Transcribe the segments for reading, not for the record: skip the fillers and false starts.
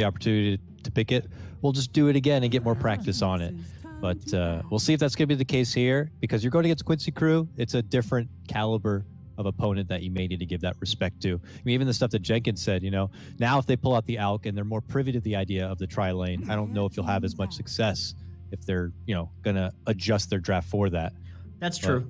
the opportunity to pick it, we'll just do it again and get more practice on it. But we'll see if that's going to be the case here, because you're going against Quincy crew. It's a different caliber of opponent that you may need to give that respect to. I mean, even the stuff that Jenkins said, you know, now if they pull out the ALK and they're more privy to the idea of the tri-lane, I don't know if you'll have as much success if they're, you know, going to adjust their draft for that. That's true.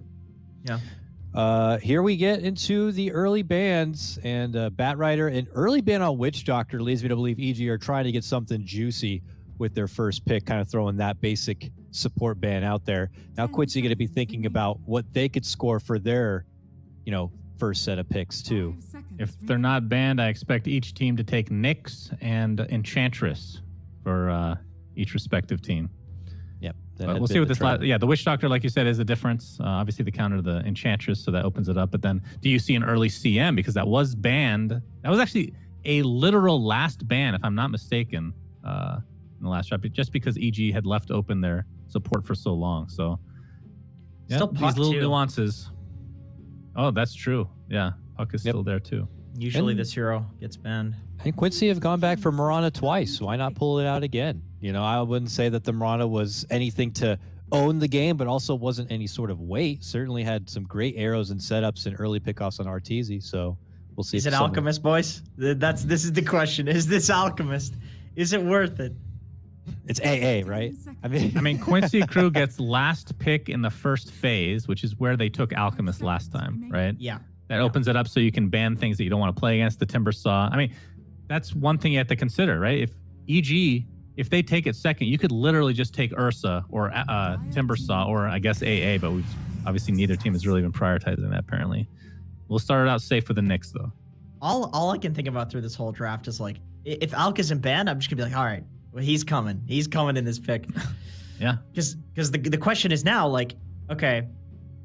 Here we get into the early bans, and Batrider, an early ban on Witch Doctor leads me to believe EG are trying to get something juicy with their first pick, kind of throwing that basic support ban out there. Now Quincy going to be thinking about what they could score for their, you know, first set of picks too. If they're not banned, I expect each team to take Nyx and Enchantress for each respective team. Yep. We'll see what this the Witch Doctor, like you said, is the difference. Obviously the counter to the Enchantress, so that opens it up. But then do you see an early CM? Because that was banned. That was actually a literal last ban, if I'm not mistaken, in the last draft, just because EG had left open their support for so long. So yeah, Still these little too. nuances. Oh, that's true. Yeah, Puck is still there too. Usually this hero gets banned. And Quincy have gone back for Mirana twice. Why not pull it out again? You know, I wouldn't say that the Mirana was anything to own the game, but also wasn't any sort of weight. Certainly had some great arrows and setups and early pickoffs on Arteezy. So we'll see. Is it Alchemist, boys? This is the question. Is this Alchemist? Is it worth it? It's AA, right? I mean, Quincy crew gets last pick in the first phase, which is where they took Alchemist last time, right? Yeah. That opens it up so you can ban things that you don't want to play against. The Timber Saw. I mean, that's one thing you have to consider, right? If EG, if they take it second, you could literally just take Ursa or Timber Saw or I guess AA, but we've obviously neither team has really been prioritizing that apparently. We'll start it out safe with the Nyx though. All I can think about through this whole draft is like, if Alk isn't banned, I'm just gonna be like, all right, well, he's coming. He's coming in this pick. Yeah. Because the question is now, like, okay,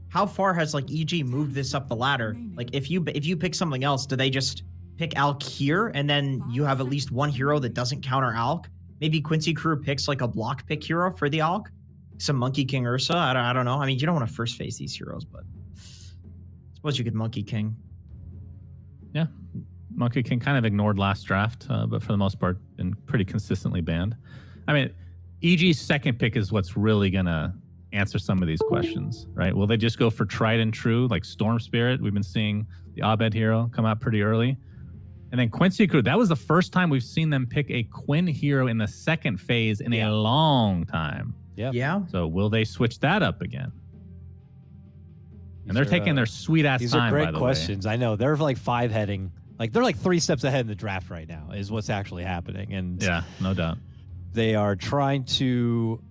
how far has like EG moved this up the ladder? Like, if you pick something else, do they just pick Alk here and then you have at least one hero that doesn't counter Alk? Maybe Quincy crew picks like a block pick hero for the Alk, some Monkey King Ursa. I don't know. I mean, you don't want to first phase these heroes, but I suppose you could Monkey King. Yeah. Monkey King kind of ignored last draft, but for the most part, been pretty consistently banned. I mean, EG's second pick is what's really going to answer some of these questions, right? Will they just go for tried and true, like Storm Spirit? We've been seeing the Abed hero come out pretty early. And then Quincy crew, that was the first time we've seen them pick a Quinn hero in the second phase in a long time. Yeah. So will they switch that up again? And they're taking their sweet ass time. These are great by the questions. way. I know they're like five heading. Like they're like 3 steps ahead in the draft right now is what's actually happening. And yeah, no doubt. They are trying to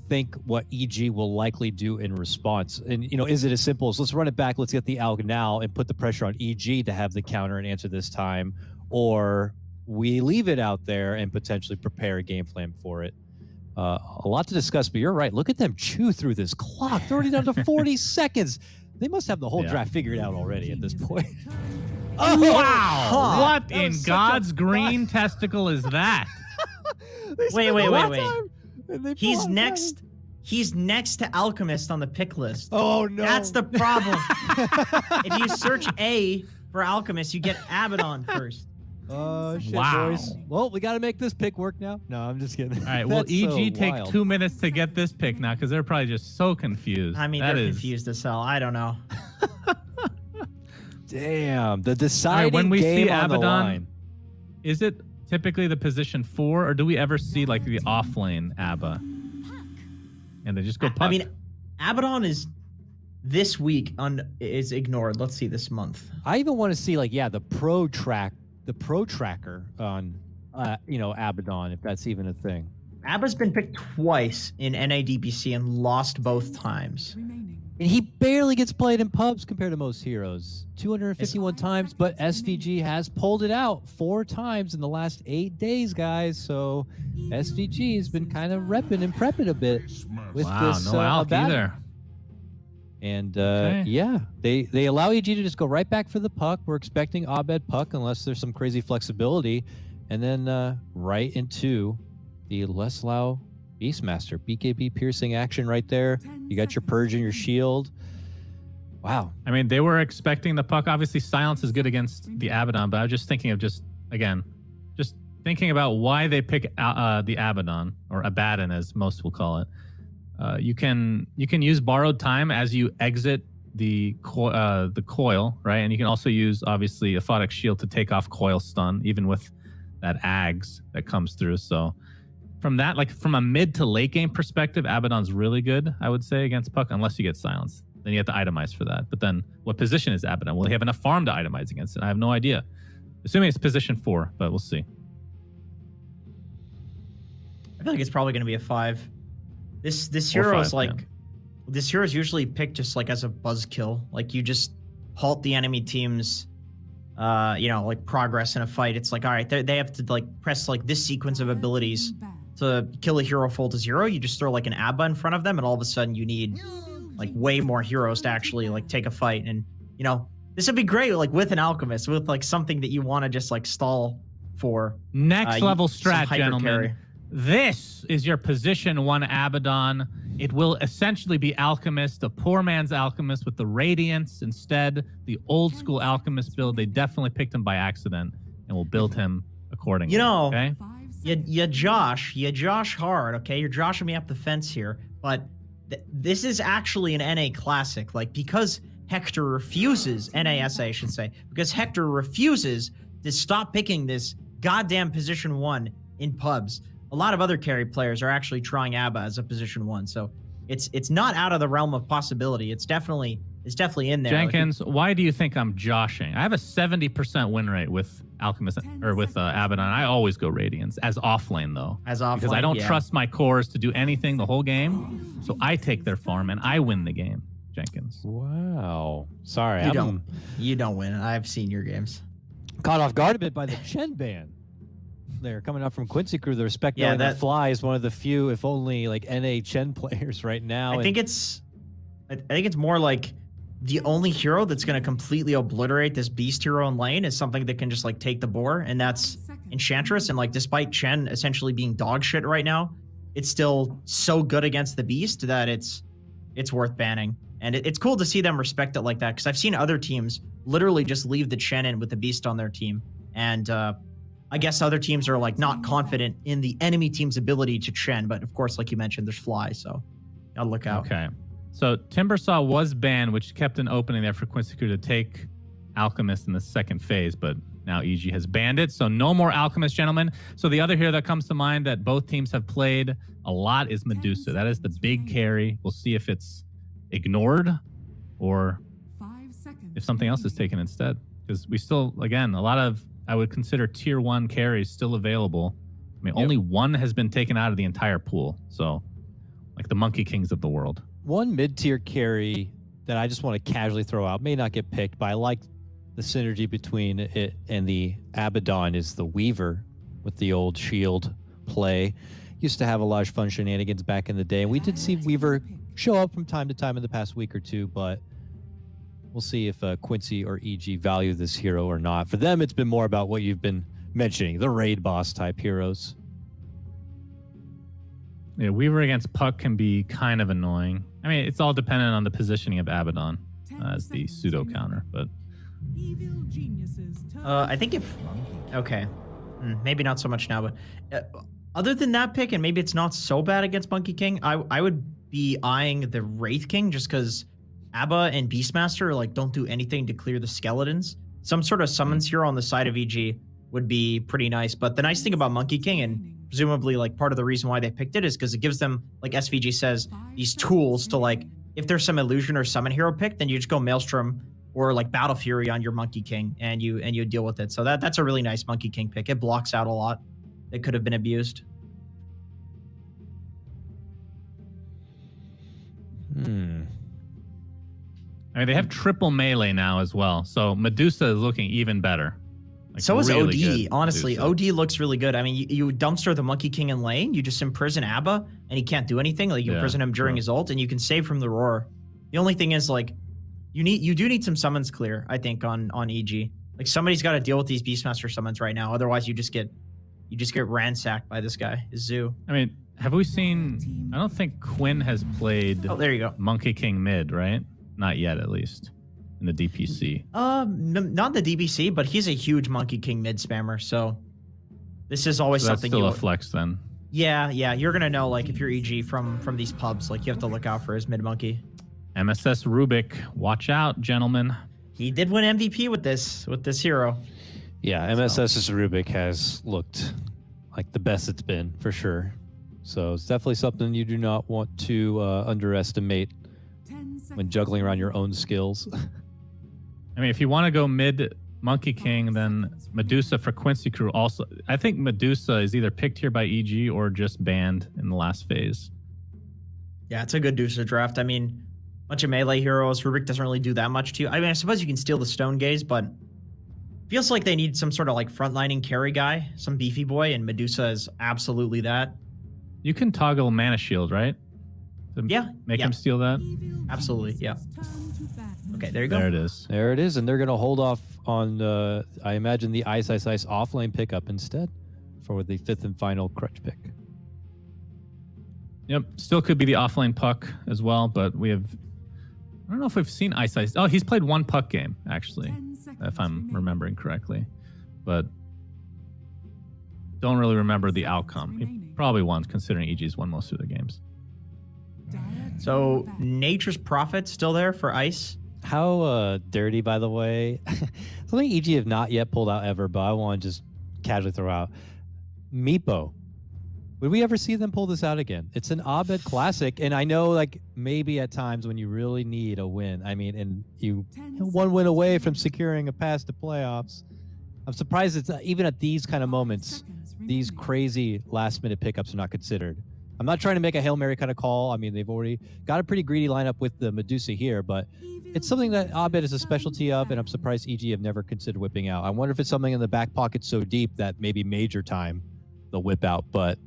think what EG will likely do in response. And, you know, is it as simple as let's run it back, let's get the ALG now and put the pressure on EG to have the counter and answer this time, or we leave it out there and potentially prepare a game plan for it. A lot to discuss, but you're right. Look at them chew through this clock. They're already down to 40 seconds. They must have the whole draft figured out already at this point. Oh, wow. What in God's green testicle is that? Wait. He's next. He's next to Alchemist on the pick list. Oh, no. That's the problem. If you search A for Alchemist, you get Abaddon first. Oh, shit, wow. boys. Well, we got to make this pick work now. No, I'm just kidding. All right, well, EG take 2 minutes to get this pick now because they're probably just so confused. I mean, they're confused as hell. I don't know. Damn, the deciding when we game see on the Abaddon, line. Is it typically the position 4, or do we ever see like the off lane Abba? And they just go puck. I mean, Abaddon is this week is ignored. Let's see this month. I even want to see like the pro tracker on Abaddon, if that's even a thing. Abba's been picked twice in NADBC and lost both times. And he barely gets played in pubs compared to most heroes. 251 times, but SVG has pulled it out 4 times in the last 8 days, guys. So SVG has been kind of repping and prepping a bit with this. No Alk either. And yeah, they allow EG to just go right back for the puck. We're expecting Abed puck unless there's some crazy flexibility. And then right into the Leslau Beastmaster. BKB piercing action right there. You got your Purge and your Shield. Wow. I mean, they were expecting the puck. Obviously, silence is good against the Abaddon, but I was just thinking of thinking about why they pick the Abaddon, or Abaddon as most will call it, you can use borrowed time as you exit the coil, right? And you can also use obviously Aphotic Shield to take off coil stun, even with that Ags that comes through. So from that, like from a mid to late game perspective, Abaddon's really good, I would say, against Puck, unless you get silenced. Then you have to itemize for that. But then what position is Abaddon? Will he have enough farm to itemize against it? I have no idea. Assuming it's position 4, but we'll see. I feel like it's probably going to be a 5. This hero is like, this hero is usually picked just like as a buzzkill. Like you just halt the enemy team's, like progress in a fight. It's like, all right, they have to like press like this sequence of abilities to kill a hero full to 0. You just throw like an Abba in front of them, and all of a sudden you need like way more heroes to actually like take a fight. And this would be great like with an alchemist, with like something that you want to just like stall for. Next level strat, gentlemen. Carry. This is your position 1 Abaddon. It will essentially be Alchemist, a poor man's Alchemist with the Radiance instead. The old school Alchemist build. They definitely picked him by accident, and will build him accordingly. Okay? you Josh hard, okay? You're joshing me up the fence here, but this is actually an NA classic. Like, because Hector refuses, NASA I should say, because Hector refuses to stop picking this goddamn position 1 in pubs. A lot of other carry players are actually trying Abba as a position 1, so it's not out of the realm of possibility. It's definitely in there. Jenkins, why do you think I'm joshing? I have a 70% win rate with Alchemist or with Abaddon. I always go Radiance as offlane though, because I don't trust my cores to do anything the whole game. So I take their farm and I win the game. Jenkins. Wow. Sorry, you don't win. I've seen your games. Caught off guard a bit by the Chen ban. They're coming up from Quincy crew. The respect that Fly is one of the few, if only, like NA Chen players right now. I think it's more like the only hero that's going to completely obliterate this beast hero in lane is something that can just like take the boar, and that's Enchantress. And like, despite Chen essentially being dog shit right now, it's still so good against the beast that it's worth banning. And it's cool to see them respect it like that, because I've seen other teams literally just leave the Chen in with the beast on their team, and I guess other teams are like not confident in the enemy team's ability to Chen, but of course, like you mentioned, there's Fly, so gotta look out. Okay. So Timbersaw was banned, which kept an opening there for Quincy crew to take Alchemist in the second phase, but now EG has banned it, so no more Alchemist, gentlemen. So the other hero that comes to mind that both teams have played a lot is Medusa. That is the big carry. We'll see if it's ignored or if something else is taken instead, because we still, again, a lot of, I would consider tier 1 carries still available. I mean, only one has been taken out of the entire pool. So, like the Monkey Kings of the world. One mid-tier carry that I just want to casually throw out, may not get picked, but I like the synergy between it and the Abaddon, is the Weaver with the old shield play. Used to have a lot of fun shenanigans back in the day, and we did see Weaver show up from time to time in the past week or two, but we'll see if Quincy or EG value this hero or not. For them, it's been more about what you've been mentioning, the raid boss type heroes. Yeah, Weaver against Puck can be kind of annoying. I mean, it's all dependent on the positioning of Abaddon as the pseudo counter, but I think maybe not so much now, but other than that pick, and maybe it's not so bad against Monkey King, I would be eyeing the Wraith King, just because Abba and Beastmaster like don't do anything to clear the skeletons. Some sort of summons hero on the side of EG would be pretty nice. But the nice thing about Monkey King, and presumably like part of the reason why they picked it, is because it gives them, like SVG says, these tools to, like, if there's some illusion or summon hero pick, then you just go Maelstrom or like Battle Fury on your Monkey King and you deal with it. So that's a really nice Monkey King pick. It blocks out a lot that could have been abused. I mean, they have triple melee now as well, so Medusa is looking even better. Like, so is really OD, honestly. Medusa. OD looks really good. I mean, you dumpster the Monkey King in lane, you just imprison Abba, and he can't do anything. Like, you imprison him during his ult, and you can save from the roar. The only thing is, like, you do need some summons clear, I think, on EG. Like, somebody's got to deal with these Beastmaster summons right now. Otherwise, you just get ransacked by this guy, Zoo. I mean, have we seen... I don't think Quinn has played... Oh, there you go. Monkey King mid, right? Not yet, at least. In the DPC. Not the DPC, but he's a huge Monkey King mid spammer, so This is always So that's something still you a flex then. Yeah, you're gonna know like if you're EG from these pubs, like you have to look out for his mid monkey. MSS Rubik, watch out, gentlemen. He did win MVP with this hero. Yeah, MSS's Rubik has looked like the best it's been for sure. So it's definitely something you do not want to underestimate when juggling around your own skills. I mean, if you want to go mid Monkey King, then Medusa for Quincy Crew also. I think Medusa is either picked here by EG or just banned in the last phase. Yeah, it's a good Medusa draft. I mean, bunch of melee heroes. Rubik doesn't really do that much to you. I mean, I suppose you can steal the Stone Gaze, but feels like they need some sort of like frontlining carry guy, some beefy boy, and Medusa is absolutely that. You can toggle Mana Shield, right? To make him steal that? Absolutely, yeah. Okay, there you go. There it is. There it is, and they're going to hold off on, I imagine, the Ice offlane pickup instead for the 5th and final crutch pick. Yep, still could be the offlane puck as well, but we have... I don't know if we've seen Ice. Oh, he's played one puck game, actually, if I'm remembering correctly. But don't really remember the outcome. He probably won, considering EG's won most of their games. So, Nature's Prophet still there for Ice? How dirty, by the way. Something EG have not yet pulled out ever, but I want to just casually throw out. Meepo. Would we ever see them pull this out again? It's an Abed classic, and I know like maybe at times when you really need a win, I mean, and you one win away from securing a pass to playoffs. I'm surprised it's even at these kind of moments, these crazy last-minute pickups are not considered. I'm not trying to make a Hail Mary kind of call. I mean, they've already got a pretty greedy lineup with the Medusa here, but it's something that Abed is a specialty of, and I'm surprised EG have never considered whipping out. I wonder if it's something in the back pocket so deep that maybe major time they'll whip out, but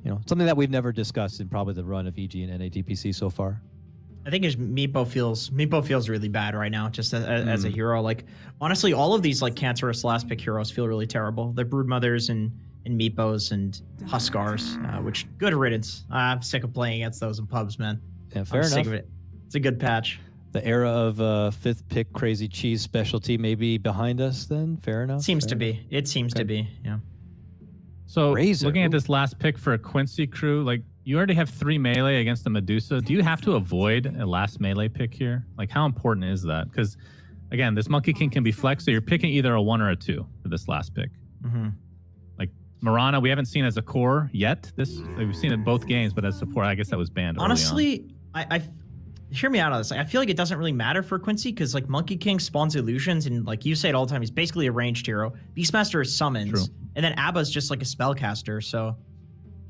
you know, something that we've never discussed in probably the run of EG and NADPC so far. I think Meepo feels really bad right now, just as a hero. Like honestly, all of these like cancerous last pick heroes feel really terrible. The Broodmothers and Meepos and Huskars, which good riddance. I'm sick of playing against those in pubs, man. Yeah, fair enough. Sick of it. It's a good patch. The era of 5th pick crazy cheese specialty may be behind us then. Fair enough. Seems to be. It seems to be. Yeah. So Razor. looking at this last pick for a Quincy Crew, like you already have 3 melee against the Medusa. Do you have to avoid a last melee pick here? Like how important is that? Because again, this Monkey King can be flexed, so you're picking either a 1 or a 2 for this last pick. Mm-hmm. Like Marana, we haven't seen as a core yet. We've seen it both games, but as support, I guess that was banned. Honestly, I hear me out on this. Like, I feel like it doesn't really matter for Quincy because like Monkey King spawns illusions, and like you say it all the time, he's basically a ranged hero. Beastmaster is summons. True. And then Abba's just like a spellcaster, so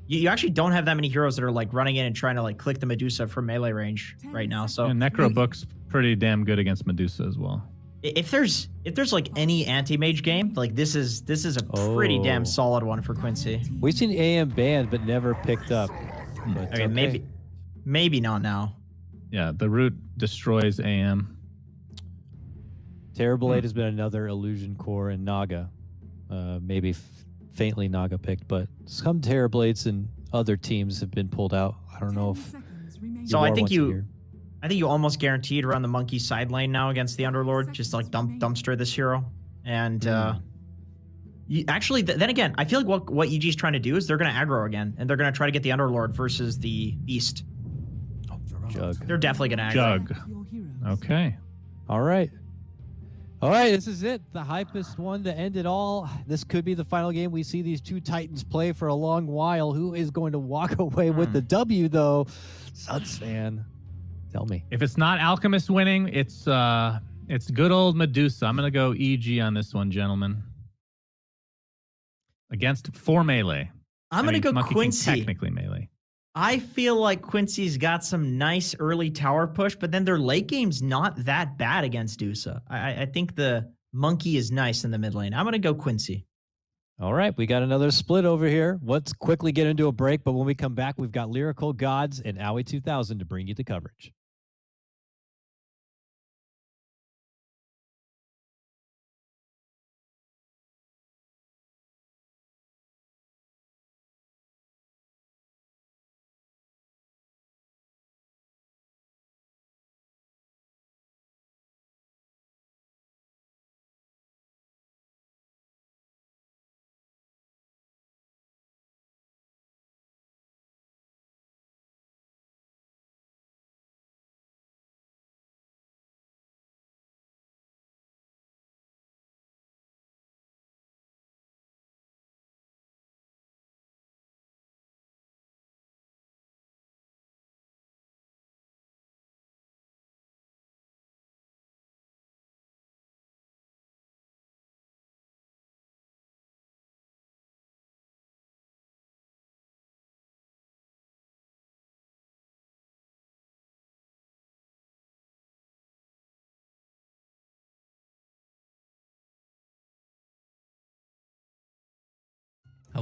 you actually don't have that many heroes that are like running in and trying to like click the Medusa for melee range right now. So and Necro Book's pretty damn good against Medusa as well. If there's like any anti-mage game, like this is a pretty damn solid one for Quincy. We've seen AM banned but never picked up. But okay, maybe not now. Yeah, the root destroys AM. Terrorblade has been another illusion core in Naga. Maybe faintly Naga picked, but some Terrorblades and other teams have been pulled out. I don't know if. So I think you almost guaranteed around the monkey side lane now against the Underlord, just like dumpster this hero. And you actually, then again, I feel like what EG's trying to do is they're going to aggro again, and they're going to try to get the Underlord versus the Beast. Jug. They're definitely going to aggro. Jug. Okay. All right. All right, this is it. The hypest one to end it all. This could be the final game. We see these two Titans play for a long while. Who is going to walk away with the W, though? Suns fan, tell me. If it's not Alchemist winning, it's good old Medusa. I'm going to go EG on this one, gentlemen. Against 4 melee. I'm going to go Monkey Quincy. King technically melee. I feel like Quincy's got some nice early tower push, but then their late game's not that bad against Dusa. I think the monkey is nice in the mid lane. I'm going to go Quincy. All right, we got another split over here. Let's quickly get into a break, but when we come back, we've got Lyrical Gods and Owie 2000 to bring you the coverage.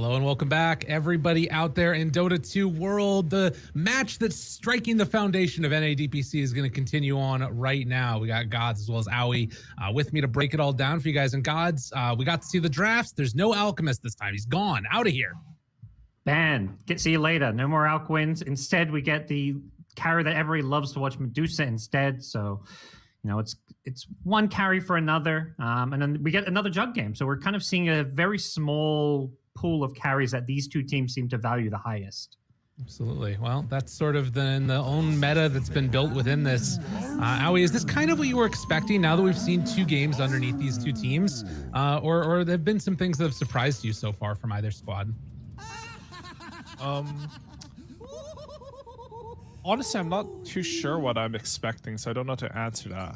Hello and welcome back, everybody out there in Dota 2 world. The match that's striking the foundation of NADPC is going to continue on right now. We got Gods as well as Owie with me to break it all down for you guys. And Gods, we got to see the drafts. There's no Alchemist this time. He's gone, out of here. Ban. See you later. No more Alquins. Instead, we get the carry that everybody loves to watch, Medusa, instead. So, you know, it's one carry for another. And then we get another jug game. So we're kind of seeing a very small pool of carries that these two teams seem to value the highest. Absolutely. Well, that's sort of the own meta that's been built within this. Owie, is this kind of what you were expecting now that we've seen 2 games underneath these 2 teams? Or there have been some things that have surprised you so far from either squad? Honestly, I'm not too sure what I'm expecting, so I don't know how to answer that.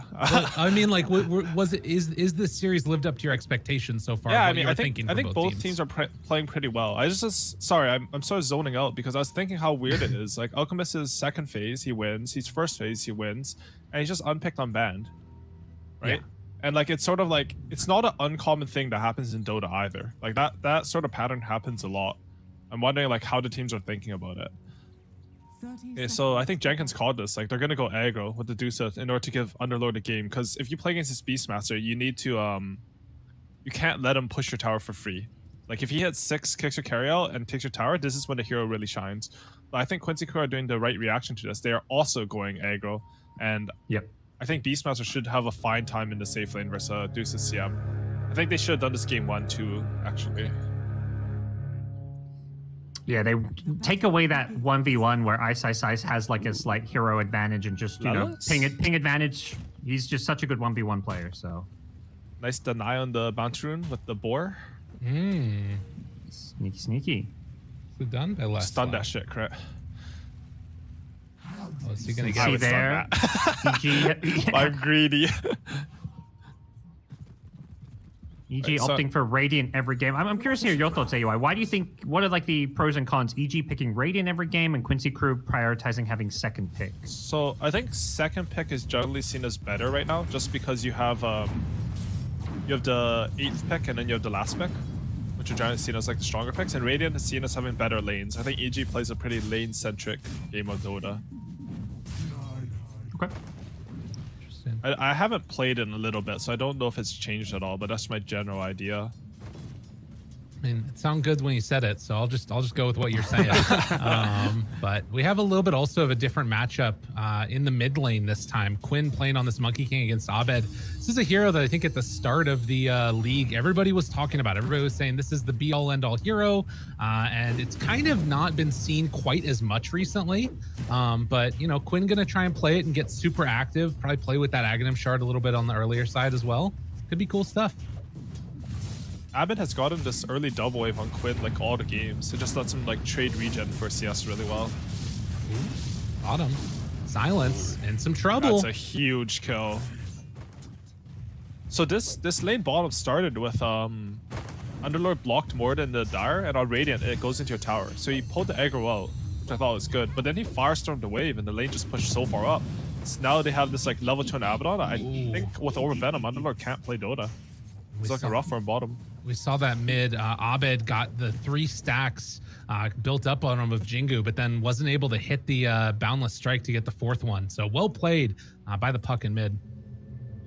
I mean, like, is this series lived up to your expectations so far? Yeah, I mean, I think both teams are playing pretty well. Sorry, I'm sort of zoning out because I was thinking how weird it is. Like, Alchemist's second phase, he wins. His first phase, he wins, and he's just unpicked on banned, right? Yeah. And like, it's sort of like, it's not an uncommon thing that happens in Dota either. Like that sort of pattern happens a lot. I'm wondering like how the teams are thinking about it. Okay, so I think Jenkins called this. Like, they're gonna go aggro with the Dusa in order to give Underlord a game, because if you play against this Beastmaster, you need to you can't let him push your tower for free. Like, if he hits 6 kicks your carry out and takes your tower, this is when the hero really shines. But I think Quincy Crew are doing the right reaction to this. They are also going aggro, and I think Beastmaster should have a fine time in the safe lane versus Dusa CM. I think they should have done this game 1 too, actually. Yeah, they take away that 1v1 where Ice has like a slight hero advantage and just, you know, ping advantage. He's just such a good 1v1 player, so. Nice deny on the bounce rune with the boar. Sneaky. Good done by last. Stun that shit, crit. Oh, is he gonna get see there? I'm greedy. EG opting for Radiant every game. I'm curious to hear your thoughts, AUI. Why do you think, what are like the pros and cons? EG picking Radiant every game and Quincy Crew prioritizing having second pick. So I think second pick is generally seen as better right now, just because you have the 8th pick and then you have the last pick, which are generally seen as like the stronger picks. And Radiant is seen as having better lanes. I think EG plays a pretty lane-centric game of Dota. Okay. I haven't played in a little bit, so I don't know if it's changed at all, but that's my general idea. I mean, it sounded good when you said it, so I'll just go with what you're saying. But we have a little bit also of a different matchup in the mid lane this time. Quinn playing on this Monkey King against Abed. This is a hero that I think at the start of the league, everybody was talking about. Everybody was saying this is the be-all, end-all hero, and it's kind of not been seen quite as much recently. But, you know, Quinn going to try and play it and get super active, probably play with that Aghanim shard a little bit on the earlier side as well. Could be cool stuff. Abed has gotten this early double wave on Quinn like all the games. It just lets him like trade regen for CS really well. Bottom. Silence and some trouble. That's a huge kill. So this lane bottom started with Underlord blocked more than the Dire, and on Radiant it goes into your tower. So he pulled the aggro out, which I thought was good. But then he firestormed the wave and the lane just pushed so far up. So now they have this like level 2 Abaddon. I think with Overvenom, Underlord can't play Dota. It's looking rough for him bottom. We saw that mid. Abed got the 3 stacks built up on him with Jingu, but then wasn't able to hit the Boundless Strike to get the 4th one. So well played by the puck in mid.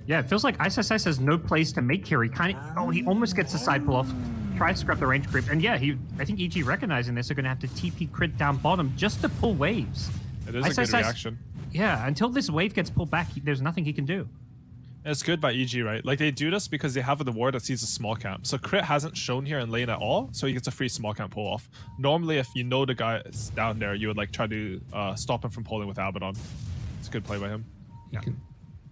Yeah, it feels like ISSS has no place to make here. He he almost gets a side pull off, tries to grab the range creep, and yeah, I think EG recognizing this are going to have to TP crit down bottom just to pull waves. It is a good reaction. Yeah, until this wave gets pulled back, there's nothing he can do. It's good by EG, right? Like, they do this because they have the ward that sees a small camp. So crit hasn't shown here in lane at all, so he gets a free small camp pull off. Normally, if you know the guy is down there, you would like try to stop him from pulling with Abaddon. It's a good play by him. Yeah.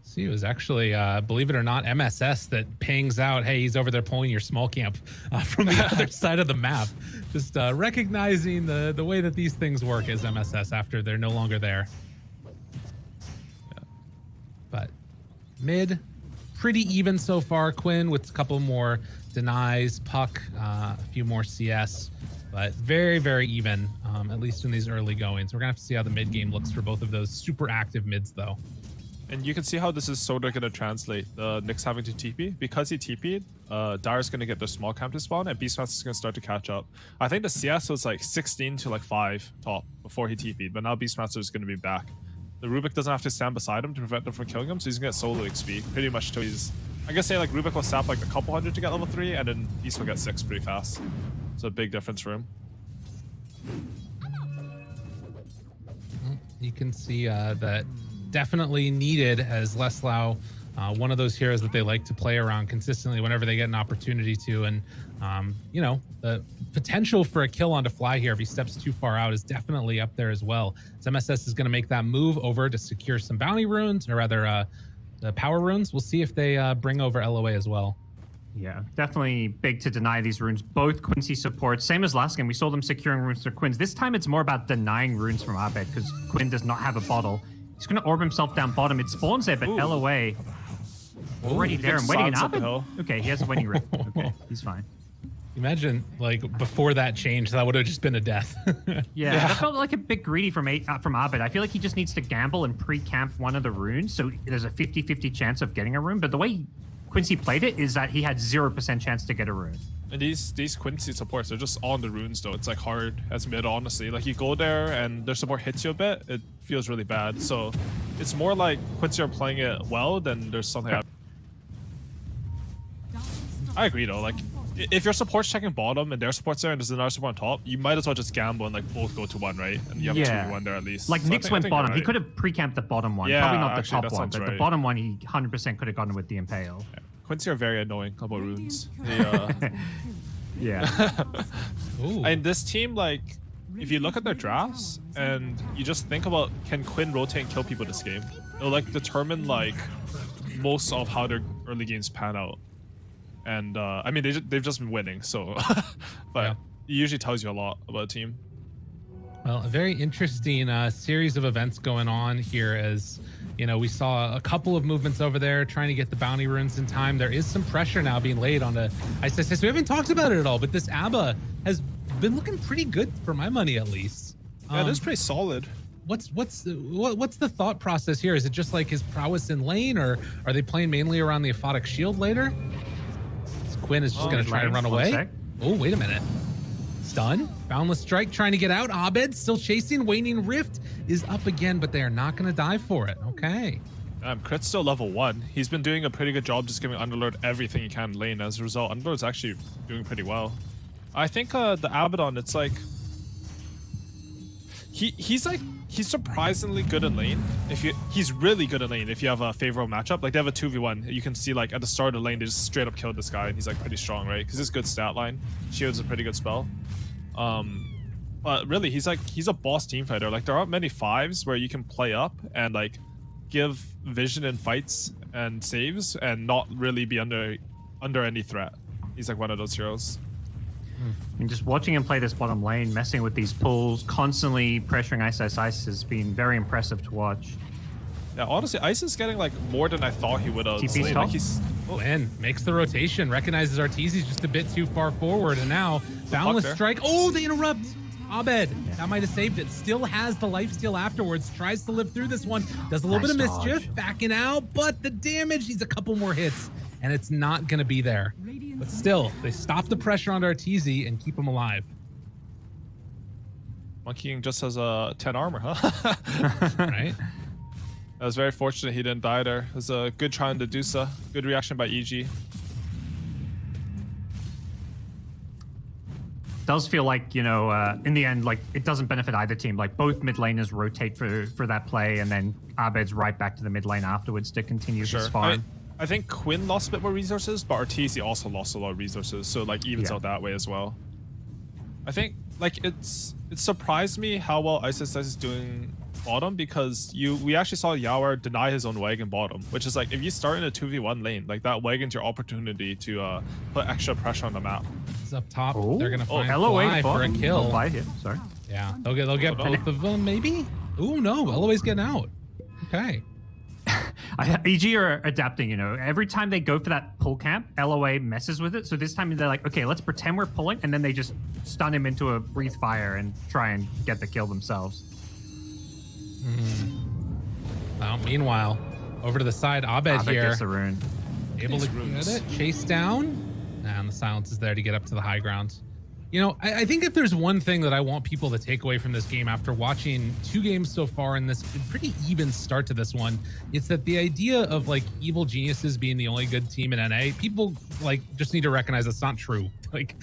See, it was actually, believe it or not, MSS that pings out, hey, he's over there pulling your small camp from the other side of the map. Just recognizing the way that these things work as MSS after they're no longer there. Yeah. But mid, pretty even so far. Quinn with a couple more denies, Puck, a few more CS, but very, very even, at least in these early goings. We're going to have to see how the mid game looks for both of those super active mids, though. And you can see how this is sort of going to translate the Nyx having to TP. Because he TP'd, Dire's going to get their small camp to spawn, and Beastmaster is going to start to catch up. I think the CS was like 16 to like 5 top before he TP'd, but now Beastmaster is going to be back. The Rubik doesn't have to stand beside him to prevent them from killing him, so he's going to get solo XP pretty much till he's... I guess say like Rubik will sap like a couple hundred to get level 3, and then Beast will get 6 pretty fast. So a big difference for him. You can see that definitely needed as Leslau, one of those heroes that they like to play around consistently whenever they get an opportunity to. And, you know, the potential for a kill onto Fly here if he steps too far out is definitely up there as well. So MSS is going to make that move over to secure some bounty runes, or rather the power runes. We'll see if they bring over LOA as well. Yeah, definitely big to deny these runes. Both Quincy supports, same as last game. We saw them securing runes for Quins. This time it's more about denying runes from Abed because Quinn does not have a bottle. He's going to orb himself down bottom. It spawns there, but LOA already there and waiting in Abed. Okay, he has a winning rip. Okay, he's fine. Imagine, like, before that change, that would have just been a death. Yeah, that felt like a bit greedy from Abed. I feel like he just needs to gamble and pre-camp one of the runes, so there's a 50-50 chance of getting a rune. But the way Quincy played it is that he had 0% chance to get a rune. And these Quincy supports are just on the runes though. It's like hard as mid, honestly. Like you go there and their support hits you a bit, it feels really bad. So it's more like Quincy are playing it well than there's something. I agree though. Like if your support's checking bottom and their support's there and there's another support on top, you might as well just gamble and like both go to 1, right? And you have 2v1 there at least. Like so Nyx went bottom. Right. He could have pre-camped the bottom one. Yeah, probably not the actually, top one, but the bottom one he 100% could have gotten with the Impale. Yeah. Quincy are very annoying about runes. Yeah. And this team, like, if you look at their drafts and you just think about can Quinn rotate and kill people this game, it'll like determine like most of how their early games pan out. And I mean they've just been winning, so but it usually tells you a lot about a team. Well, a very interesting series of events going on here as, you know, we saw a couple of movements over there trying to get the bounty runes in time. There is some pressure now being laid on the ISS. We haven't talked about it at all, but this ABBA has been looking pretty good for my money, at least. Yeah, it is pretty solid. What's the thought process here? Is it just like his prowess in lane, or are they playing mainly around the aphotic shield later? Quinn is just going to try to run away. Oh, wait a minute. Stun. Boundless Strike trying to get out. Abed still chasing. Waning Rift is up again, but they are not going to die for it. Okay. Crit's still level 1. He's been doing a pretty good job just giving Underlord everything he can in lane. As a result, Underlord's actually doing pretty well. I think the Abaddon, it's like... He's surprisingly good in lane. He's really good in lane if you have a favorable matchup. Like they have a 2v1. You can see like at the start of the lane, they just straight up killed this guy and he's like pretty strong, right? Because it's good stat line. Shield's a pretty good spell. But really he's a boss team fighter. Like there aren't many 5s where you can play up and like give vision in fights and saves and not really be under any threat. He's like one of those heroes. And just watching him play this bottom lane, messing with these pulls, constantly pressuring Ice has been very impressive to watch. Yeah, honestly, Ice is getting like more than I thought he would have. TP like he's Glenn makes the rotation, recognizes Arteezy's just a bit too far forward, and now Boundless Strike. Oh, they interrupt. Abed, that might have saved it. Still has the lifesteal afterwards. Tries to live through this one. Does a little bit of mischief, backing out, but the damage needs a couple more hits, and it's not going to be there. But still, they stop the pressure on Arteezy and keep him alive. Monkey King just has a 10 armor, huh? Right? I was very fortunate he didn't die there. It was a good try on Dedusa. Good reaction by EG. Does feel like, you know, in the end, like it doesn't benefit either team. Like both mid laners rotate for that play, and then Abed's right back to the mid lane afterwards to continue his farm. I think Quinn lost a bit more resources, but Arteezy also lost a lot of resources, so like evens out that way as well. I think like it surprised me how well ISS is doing bottom, because we actually saw Yawar deny his own wagon bottom, which is like if you start in a 2v1 lane, like that wagon's your opportunity to put extra pressure on the map. It's up top. They're gonna find LOA for a kill. Here. Sorry. Yeah, they'll get both of them maybe. Oh no, LOA's getting out. Okay. EG are adapting, you know. Every time they go for that pull camp, LOA messes with it. So this time they're like, okay, let's pretend we're pulling, and then they just stun him into a breathe fire and try and get the kill themselves. Well, meanwhile, Over to the side, Abed Abed here. gets the rune. Able to runes. get it, chase down, and the silence is there to get up to the high ground. You know, I think if there's one thing that I want people to take away from this game after watching 2 games so far in this pretty even start to this one, it's that the idea of like evil geniuses being the only good team in NA, people like just need to recognize that's not true. Like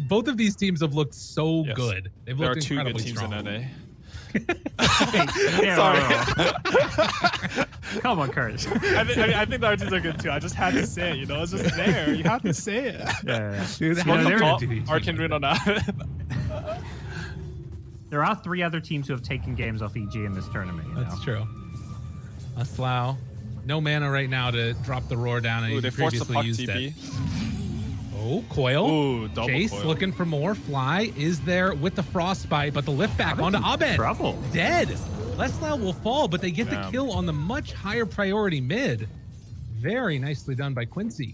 both of these teams have looked so good. They've There are looked 2 good incredibly teams strong. in NA. Sorry. Come on, Kurt. I think the RTs are good too. I just had to say it, you know, it's just there. You have to say it. Yeah. Dude, Smoke yeah, up they're top, good teams. Arcane Rune on that. There are 3 other teams who have taken games off EG in this tournament. You know? That's true. Slough, no mana right now to drop the roar down, and Ooh, he they forced the previously puck used TP. it. Oh, Coil. Ooh, double Chase coil. looking for more. Fly is there with the frostbite, but the lift back onto Abed. Trouble. Dead. Leslau will fall, but they get the Damn. kill on the much higher priority mid. Very nicely done by Quincy.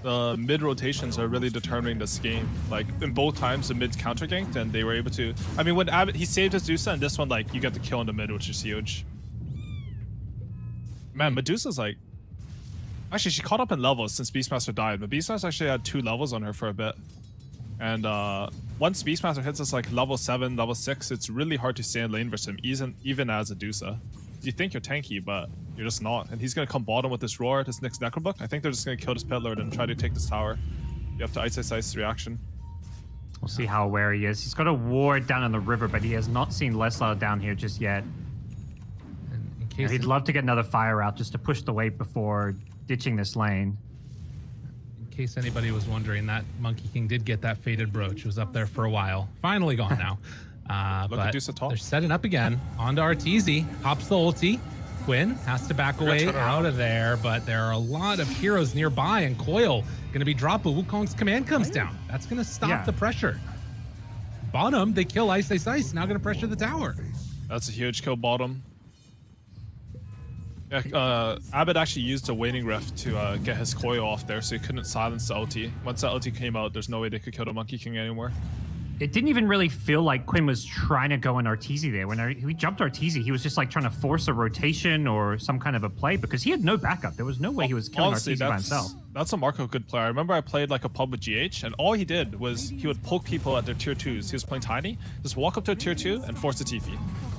The mid rotations are really determining this game. Like in both times, the mid counter ganked, and they were able to. I mean, when Abbott he saved his Medusa, and this one like you get the kill in the mid, which is huge. Man, Medusa's like. Actually, she caught up in levels since Beastmaster died, but Beastmaster actually had 2 levels on her for a bit. And once Beastmaster hits us like level 7, level 6, it's really hard to stay in lane versus him, even as a Medusa. You think you're tanky, but you're just not. And he's gonna come bottom with this roar, this next Necrobook. I think they're just gonna kill this Pit Lord and try to take this tower. You have to Ice reaction. We'll see how aware he is. He's got a ward down on the river, but he has not seen Leslar down here just yet. And in You know, case he'd love to get another fire out just to push the wave before ditching this lane. In case anybody was wondering, that Monkey King did get that faded brooch. It was up there for a while. Finally gone now. Look at But Deuce at top. they're setting up again. Onto Arteezy. Pops the ulti. Quinn has to back away out of there, but there are a lot of heroes nearby, and Coil going to be dropped, but Wukong's command comes down. That's going to stop the pressure. Bottom, they kill Ice. Now going to pressure the tower. That's a huge kill bottom. Yeah, Abbott actually used a Waning Rift to get his coil off there, so he couldn't silence the ulti. Once that ulti came out, there's no way they could kill the Monkey King anymore. It didn't even really feel like Quinn was trying to go on Arteezy there. When we jumped Arteezy, he was just like trying to force a rotation or some kind of a play because he had no backup. There was no way he was killing Honestly, Arteezy by himself. that's a mark of a good player. I remember I played like a pub with GH, and all he did was he would poke people at their tier 2s. He was playing Tiny, just walk up to a tier 2 and force a TP.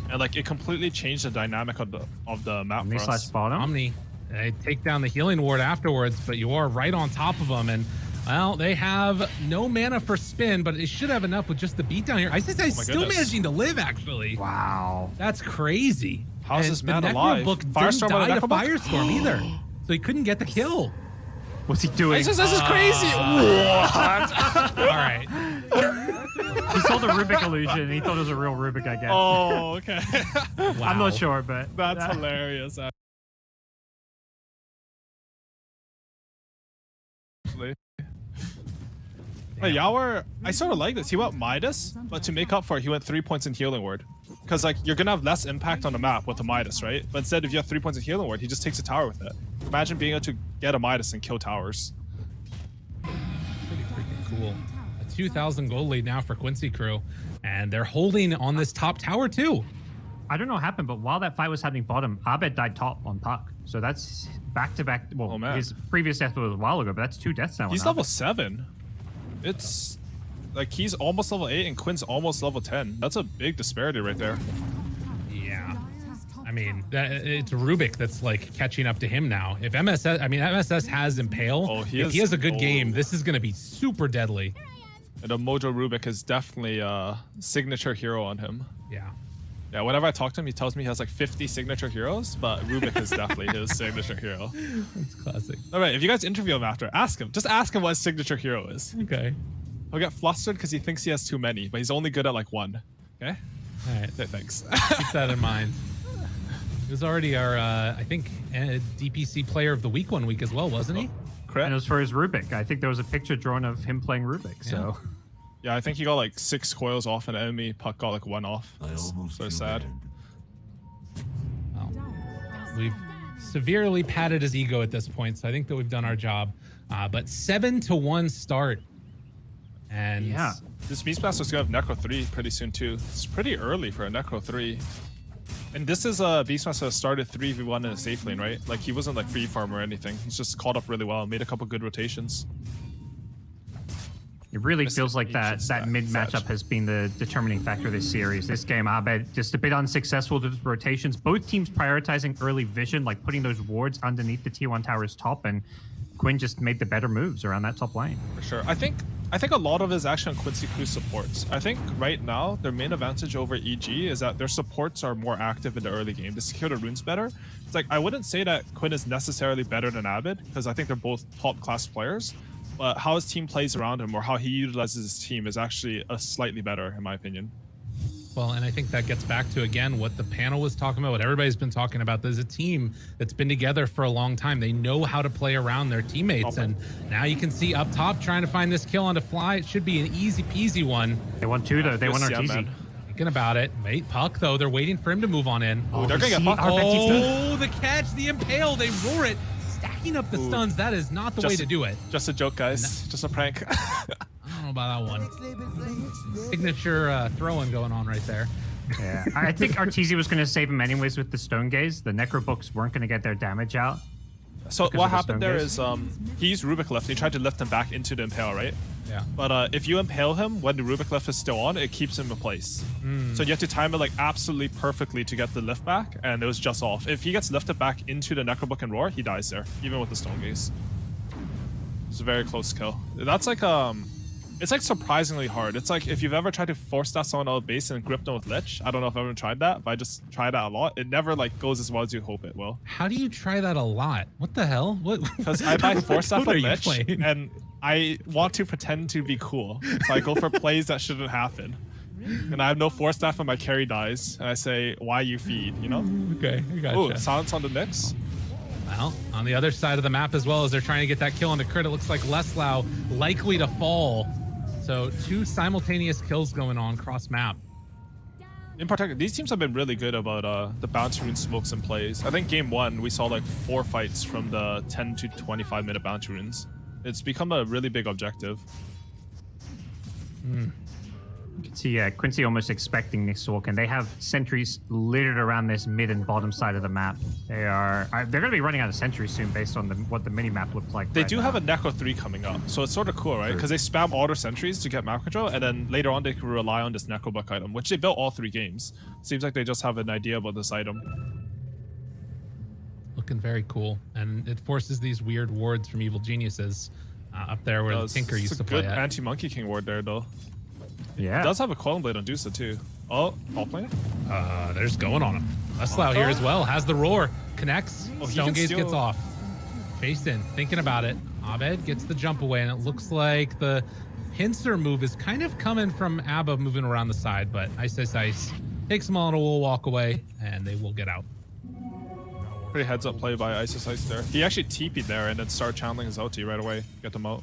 And like it completely changed the dynamic of the map for us. Bottom. Omni, they take down the healing ward afterwards, but you are right on top of them, and well, they have no mana for spin, but they should have enough with just the beat down here. Ice still goodness. managing to live, actually. Wow. That's crazy. How's this man the alive? Necrobook didn't Firestorm on die a to Necrobook? Firestorm either, so he couldn't get the kill. What's he doing? This is crazy. What? All right. He saw the Rubik illusion and he thought it was a real Rubik, I guess. Oh, okay. I'm not sure, but That's hilarious. Actually. Hey, Yawer, I sort of like this. He went Midas, but to make up for it, he went 3 points in Healing Ward. Because like you're gonna have less impact on the map with a Midas, right? But instead, if you have 3 points in Healing Ward, he just takes a tower with it. Imagine being able to get a Midas and kill towers. Pretty freaking cool. A 2,000 gold lead now for Quincy crew, and they're holding on this top tower too. I don't know what happened, but while that fight was happening bottom, Abed died top on Puck. So that's back-to-back. Well, Oh, man. his previous death was a while ago, but that's 2 deaths now. He's on level Abed. 7. It's like he's almost level 8 and Quinn's almost level 10. That's a big disparity right there. Yeah. I mean, it's Rubik that's like catching up to him now. If MSS has Impale, if he has a good game, this is going to be super deadly. And the Mojo Rubik is definitely a signature hero on him. Yeah. Yeah, whenever I talk to him, he tells me he has like 50 signature heroes, but Rubik is definitely his signature hero. That's classic. All right, if you guys interview him after, ask him. Just ask him what his signature hero is. Okay. He'll get flustered because he thinks he has too many, but he's only good at like 1. Okay? All right. Okay, thanks. Keep that in mind. He was already our, I think, DPC player of the week 1 week as well, wasn't he? Correct. And it was for his Rubik. I think there was a picture drawn of him playing Rubik. So Yeah, I think he got like 6 coils off an enemy. Puck got like 1 off. So sad. Well, we've severely patted his ego at this point, so I think that we've done our job. But 7-1 start. And This Beastmaster's gonna have Necro 3 pretty soon too. It's pretty early for a Necro 3. I And this is a Beastmaster that started 3v1 in a safe lane, right? Like he wasn't like free farm or anything. He's just caught up really well and made a couple good rotations. It really feels like that mid matchup has been the determining factor of this series. This game, Abed just a bit unsuccessful with rotations. Both teams prioritizing early vision, like putting those wards underneath the T1 tower's top, and Quinn just made the better moves around that top lane. For sure. I think a lot of it is actually on Quincy Crew's supports. I think right now their main advantage over EG is that their supports are more active in the early game. They secure the runes better. It's like I wouldn't say that Quinn is necessarily better than Abed because I think they're both top class players. But how his team plays around him or how he utilizes his team is actually slightly better, in my opinion. Well, and I think that gets back to, again, what the panel was talking about, what everybody's been talking about. There's a team that's been together for a long time. They know how to play around their teammates. And now you can see up top trying to find this kill on the fly. It should be an easy peasy one. They want two, though. They want Arteezy. Thinking about it. Wait, Puck, though. They're waiting for him to move on in. Oh, they're going to get Puck. Oh, the catch, the impale. They roar it. Stacking up the stuns, that is not the way to do it. Just a joke, guys. Just a prank. I don't know about that one. Signature throwing going on right there. Yeah, I think Arteezy was going to save him anyways with the Stone Gaze. The Necrobooks weren't going to get their damage out. So what happened there is he used Rubik Lift. He tried to lift him back into the Impale, right? Yeah. But if you impale him when the Rubik Lift is still on, it keeps him in place. So you have to time it like absolutely perfectly to get the lift back, and it was just off. If he gets lifted back into the Necrobook and Roar, he dies there, even with the Stone Gaze. It's a very close kill. That's like it's like surprisingly hard. It's like if you've ever tried to force that someone out of base and grip them with Lich. I don't know if I've ever tried that, but I just try that a lot. It never like goes as well as you hope it will. How do you try that a lot? What the hell? What? Because I buy force stuff with Lich, and I want to pretend to be cool. So I go for plays that shouldn't happen. And I have no force staff and my carry dies. And I say, why you feed, you know? Okay, I gotcha. Oh, silence on the Nyx. Well, on the other side of the map as well, as they're trying to get that kill on the crit, it looks like Leslau likely to fall. So 2 simultaneous kills going on cross map. In particular, these teams have been really good about the bounty rune smokes and plays. I think game 1, we saw like 4 fights from the 10 to 25 minute bounty runes. It's become a really big objective. You can see Quincy almost expecting this walk, and they have sentries littered around this mid and bottom side of the map. They're going to be running out of sentries soon based on what the mini map looks like. They do have a Necro 3 coming up, so it's sort of cool, right? Because they spam all their sentries to get map control, and then later on they can rely on this Necrobuck item, which they built all 3 games. Seems like they just have an idea about this item. Looking very cool, and it forces these weird wards from Evil Geniuses up there where the Tinker used to play at. It's a good anti-Monkey King ward there, though. Yeah. It does have a Coiling Blade on Dusa, too. Oh, top lane? They're just going on him. Leslau here as well, has the roar, connects, Stone Gaze gets off. Chased in, thinking about it. Abed gets the jump away, and it looks like the pincer move is kind of coming from Abba moving around the side, but Ice takes them all and will walk away, and they will get out. Pretty heads up play by Ice there. He actually TP'd there and then started channeling his ulti right away. Get them out.